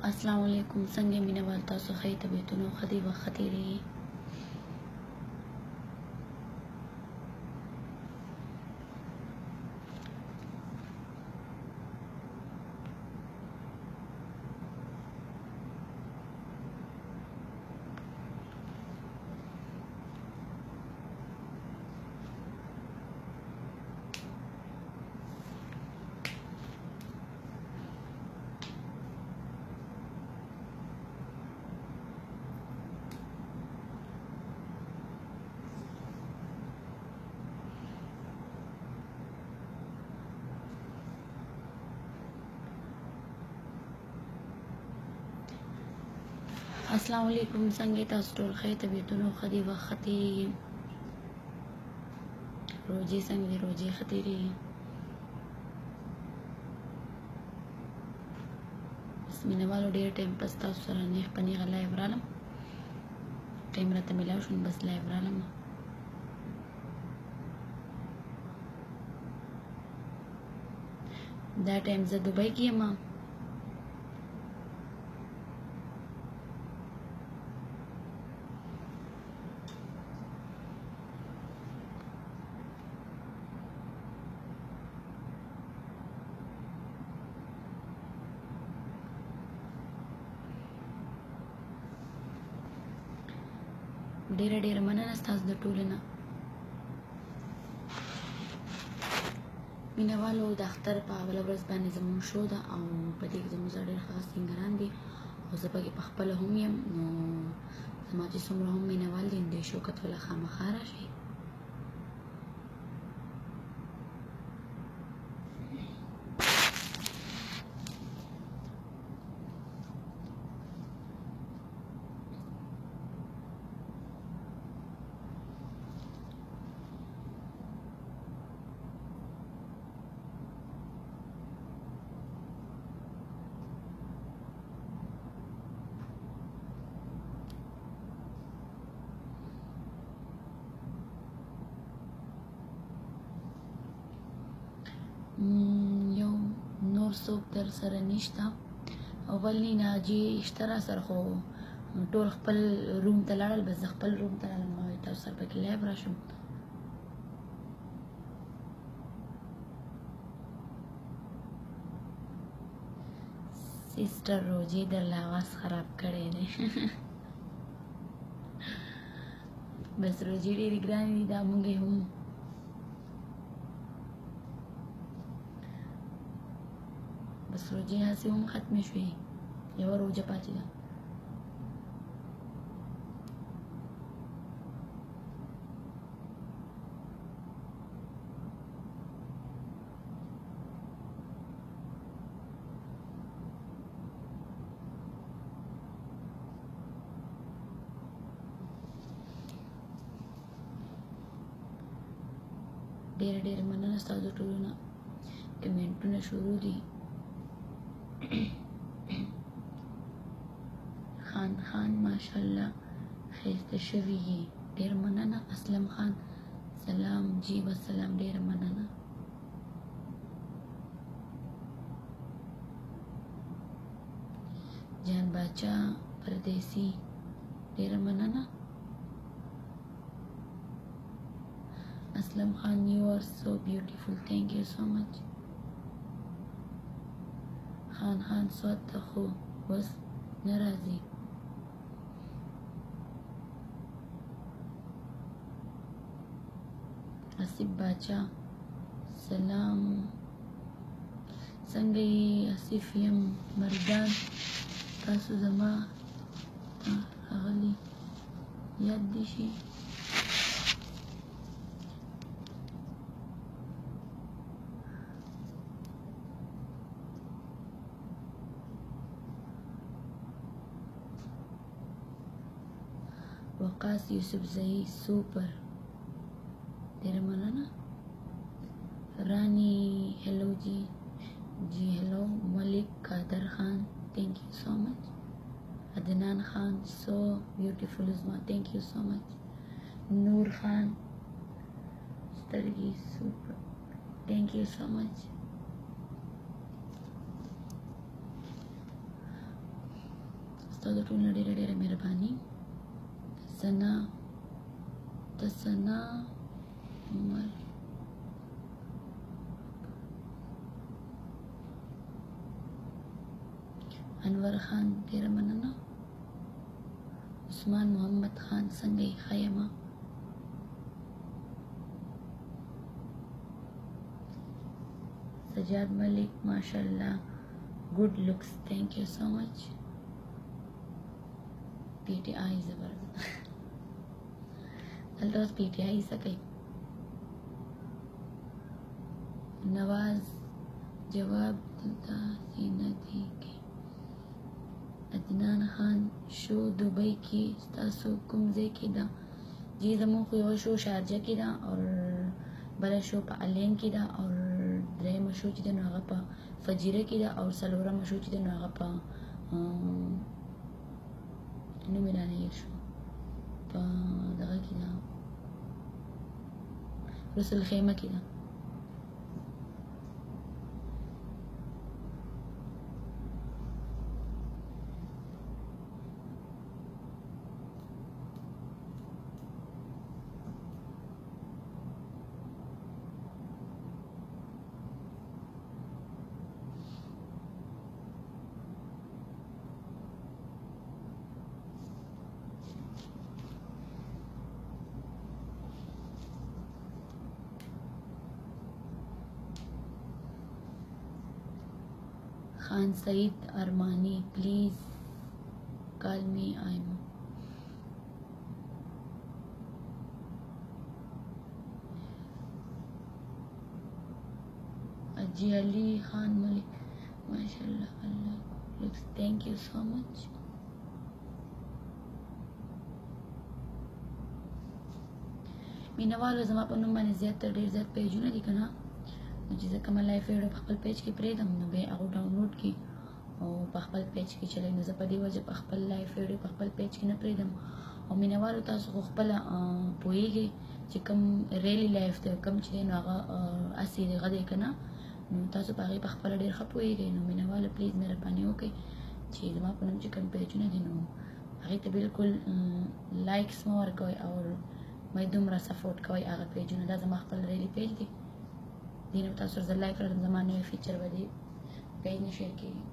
السلام علیکم. څنګه مینه وال تاسو ښه طبیعتونو خدي وخت تیریږي. السلام علیکم. څنګه تاسو ټول ښه طبیعتونو خدي وخت تیریږي. روزي څنګه دي؟ روزي ښه تیریږي. بس مینه والو ډېر ټایم پس تاسو سره نیغ په نیغه لایو رالم. ټایم راته میلاو شو بس لایو رالم. دا ټایم زه دوبۍ کې یم. ډېر مننه ستاسو د ټولو نه. مینه والو د اختر په اوله ورځ باندې زموږ شو ده او په دې کې زموږ سره ډېر ښه سینګران دي او زه پکې په خپله هم یم. نو زما چې څومره هم مینه وال دي دې شو کتلو خامخا راشئ. یو نور څوک در سره نشته اول نه ناجي شته را سره خو ټول خپل روم ته لاړل. بس زه خپل روم ته لاړم نو تاسو سره پکې لایو راشم. سیسټر روزي درله आवाज خراب کړی دی. بس روزي ډېرې ګرانې دي دا مونږ هم بس روزي هسې هم ختمې شوې. یوه روزه پاتې ده. ډېر مننه ستاسو ټولو نه. کمنټونه شروع دي. خان ماشاءالله ښایسته شوي یې. ډېر مننه. اسلم خان سلام جی وسلام. ډېر مننه. جان باچا پردیسی ډېر مننه. اسلم خان you are so beautiful. thank you so much. خان سوات ته خو بس نه راځي. آصف باچا سلام. څنګه یې آصف یم مردان. تاسو زما ښاغلي یاد دي شي. وقاص یوسف زئی سوپر. ډېر مننه. رانی هلو جی هلو. ملک قادر خان thank you so much. عدنان خان so beautiful Uzma thank you so much. نور خان سترګي super thank you so much. ستاسو د ټولو نه ډېره ډېره مهرباني. تسنا عمر انور خان ډېره مننه. عثمان محمد خان څنګه یې؟ ښه یم. سجاد ملک ماشاءالله good looks, thank you so much. PTI زبردست دلته اوس PTI څه کوي؟ نواز جواب دلته نه دی کوي. عدنان خان شو دبئی کې ستاسو کوم ځای کې ده؟ جی زموږ خو یوه شو شارجه کې ده او بله شو په الین کې ده او درېیمه شو چې ده نو هغه په فجیره کې ده او څلورمه شو چې ده نو هغه په نوم یې رانه هېر شو په دغه کې ده رسول خیمه کې ده. Khan Said Armani, please call me. I'm Aji Ali Khan Malik, mashallah, Allah looks. Thank you so much. مینوالو زما په نوم باندې زیات تر ډېر زیات پیجونه دي که نه، نو چې ځکه ما لایف ویډیو په خپل پیج کې پرېږدم نو بیا هغه ډاونلوډ کړي او په خپل پیج کې چلوي. نو زه په دې وجه په خپل لایف ویډیو په خپل پیج کې نه پرېږدم. او مینوالو تاسو خو خپله پوهېږئ چې کوم ریلی لایف دی کوم چې دی نو هغه هسې دغه دی که نه، نو تاسو په هغې په خپله ډېر ښه پوهېږئ. نو مینوالو پلیز مهرباني وکړئ چې زما په نوم چې کوم پیجونه دي نو هغې ته بلکل لایکس مه ورکوئ او مې دومره سپورټ کوئ هغه پیجونه. دا زما خپل ریلی پیج دی، دې نه تاسو سره زه لایف راځم، زما نوی فیچر به دې پیج نه شیر کېږي.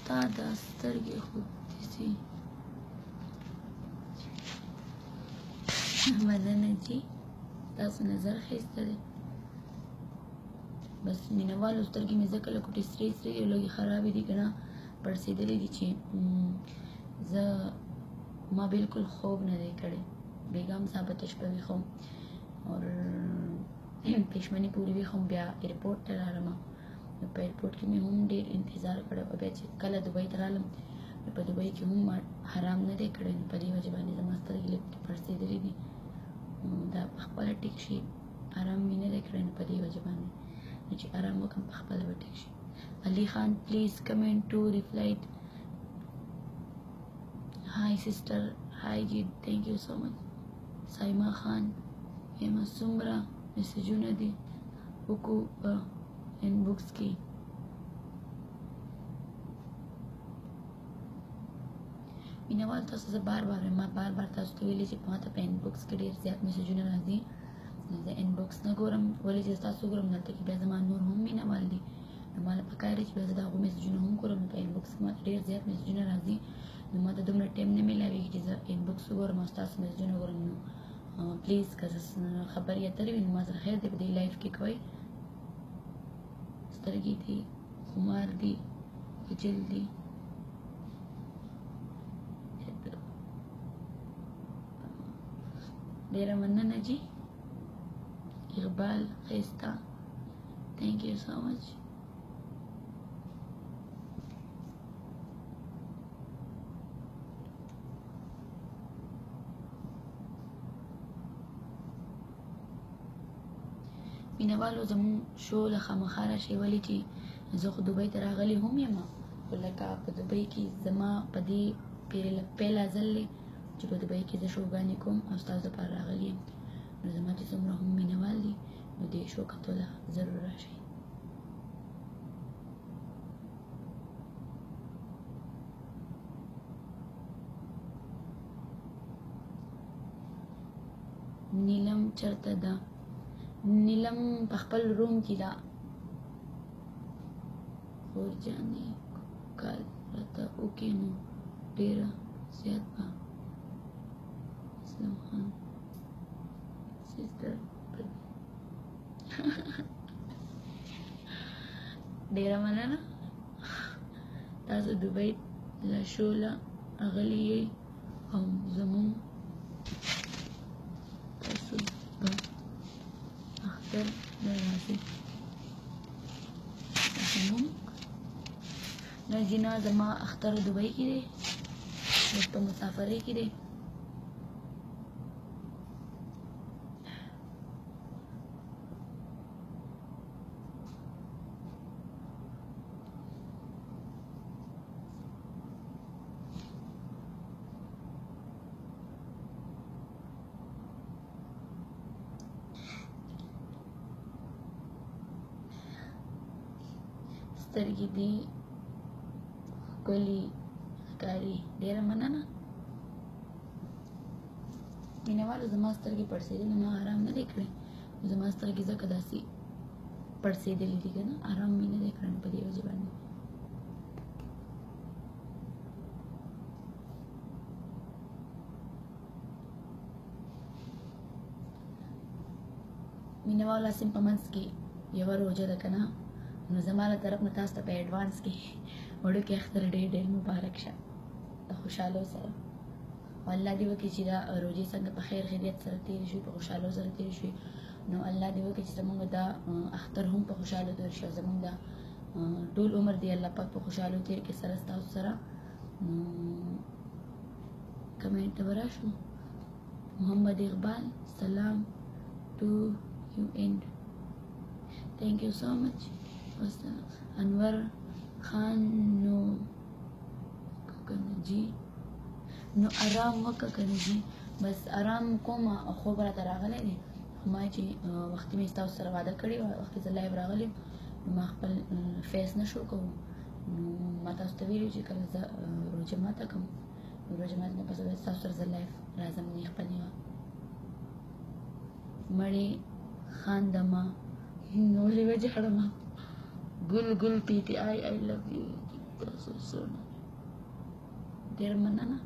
ستا دا سترګې خو داسې مننه جي، تاسو نظر ښایسته دی. بس مینهوالو سترګې مې ځکه لکه سرې سرې او لږې خرابې دي که نه پړسېدلې دي چې زه ما بلکل خوب نه دی کړی. بیګا هم ثابته شپه ویښه وم او پېشمنې پورې ویښه وم، بیا ایرپورټ ته رالم. نو په ایرپورټ کې مې هم ډېر انتظار کړی او بیا چې کله دوبۍ ته رالم نو په دوبۍ کې هم ما حرام نه دی کړی. نو په دې وجه باندې زما سترګې لږ پړسېدلې دي. دا په خپله ټیک شي، آرام مې نه دی کړی نو په دې وجه باندې نو چې آرام وکړم په خپله به ټیک شي. علي خان پلیز کمنټ ټو ریپلایډ. هائی سسټر، هائی جی، تھینک یو سو مچ. سایما خان ایمه څومره میسجونه دي وکړو په انبوکس کې. مینهوال تاسو زه بار بار تاسو ته ویلي چې ما ته په انبوکس کې ډېر زیات میسجونه راځي. زه انبوکس نه ګورم، ولې چې تاسو ګورم دلته کې بیا زما نور هم مینهوال دي نو ما له پکار دی چې بیا زه د هغو میسجونه هم ګورم. په انبوکس کې ما ته ډېر زیات میسجونه راځي نو ما ته دومره ټایم نه میلاوېږي چې زه انبوکس وګورم او ستاسو میسجونه وګورم. نو پلیز که خبرې اترې وي نو ما سره خیر دی په دې لایف کې کوئ. سترګې دي، خمار دي، خجل دي. ډېره مننه جي. اقبال ښایسته، تھینک یو سو مچ. مینهوالو زموږ شو له خامخا راشئ ولې چې زه خو دوبۍ ته راغلی هم یم خو لکه په دوبۍ کې زما په دې پیله ځل دی چې په دوبۍ کې زه شوګانې کوم او ستاسو دپاره راغلی یم نو زما چې څومره هم مینهوال دي نو دې شو کتو له ضرور راشئ نیلم چرته ده نیلم په خپل روم کې ده خور جانې کال راته وکړي نو ډېره زیات به اسلام خان سیستر ډېره مننه تاسو دوبۍ له شو له راغلي یئ او زموږ تاسو به اختر له راځئ زموږ نه جنا زما اختر دوبۍ کې دی اوس په مسافرۍ کې دی سترګې دي ښکلي ښکاري ډېره مننه مینهوالو زما سترګې پړسېدلې ما آرام نه دی کړی زما سترګې ځکه داسې پړسېدلې دي که نه آرام مې نه دی کړی په دې وجې باندې مینهوالو اسیم په منځ کې یوه روژه ده که نه نو زما له طرف نه تاسو ته په ایډوانس کې وړوکی اختر ډېر ډېر مبارک شه د خوشحالو سره او الله دې وکړي چې دا روژې څنګه په خیر خیریت سره تېرې شوي په خوشحالو سره تېرې شوي نو الله دې وکړي چې زموږ دا اختر هم په خوشحالو تېر شي او زموږ دا ټول عمر دې الله پاک په خوشحالو تېر کړي سره ستاسو سره نو کمنټ ته به راشو محمد اقبال سلام ټو یو اینډ thank you so much انور خان نو کنه جی نو آرام وکړه کنه جی بس آرام کوم او خوب راته راغلی دی ما چې وختي مې ستاسو سره واده کړی وختي زه لایو راغلی نو ما خپل فیس نشو کوم نو ما تاسو ته ویلي چې کله زه روژه ماته کوم نو روژه ماته نه پس به ستاسو سره زه لایو راځم نیغ په نیغه مړې خاندمه نورې وجړمه ګل ګل پی ټي آی آی لو یو تاسو سره ډېر مننه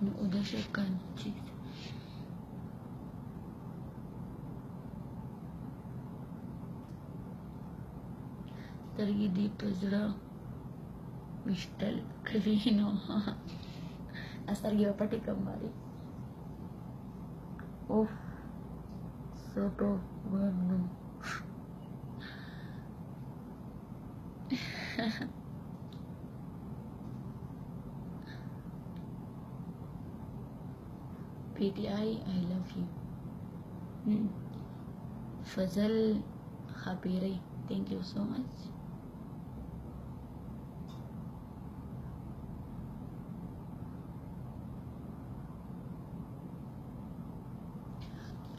نو udah sekan cik سترګې دې په زړه ویشتل کړي نو سترګې به پټې کړم باندې اوف سوټو ورنو PTI I love you Fazal Khabiri thank you so much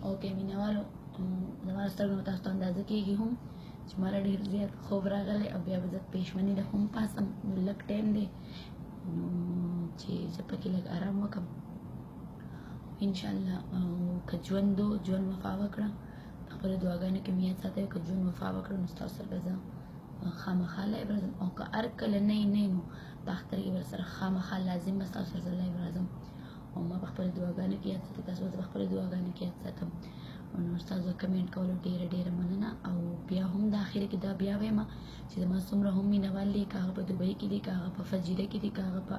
اوکې مینهوالو زما سترګو نه تاسو ته اندازه کېږي هم چې ماله ډېر زیات خوب راغلی او بیا به زه پېشمني ده هم پاسم نو لږ ټایم دی نو چې زه پکې لږ آرام وکړم انشاءالله که ژوند وفا وکړه خپلو دعاګانو کې مې یاد ساتئ که ژوند وفا وکړه نو ستاسو سره به زه خامخا لایو راځم او که هر کله نه نو په اختر کې به سره خامخا لازم به ستاسو سره زه لایو راځم او ما په خپلو دعاګانو کې یاد ساتئ تاسو به زه په خپلو دعاګانو کې یاد ساتم او نور تاسو کمنټ کولو ډیره مننه. او بیا هم د اخر کې دا بیا وایم چې زما څومره هم مینوال دي، که هغه په دوبۍ کې دي، که هغه په فجیره کې دي، که هغه په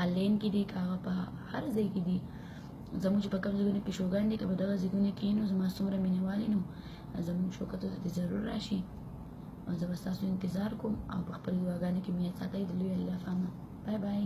آلین کې دي، که هغه په هر ځای کې دي، زموږ چې په کوم ځایونو پیشوګان دي، که په دغه ځایونو کې نو زما څومره مینوال نو زموږ شو کتو ته ضرور راشي. او زه به ستاسو انتظار کوم او په خپل دعاګانو کې مې ساتئ. د لوی الله فامان. بای بای.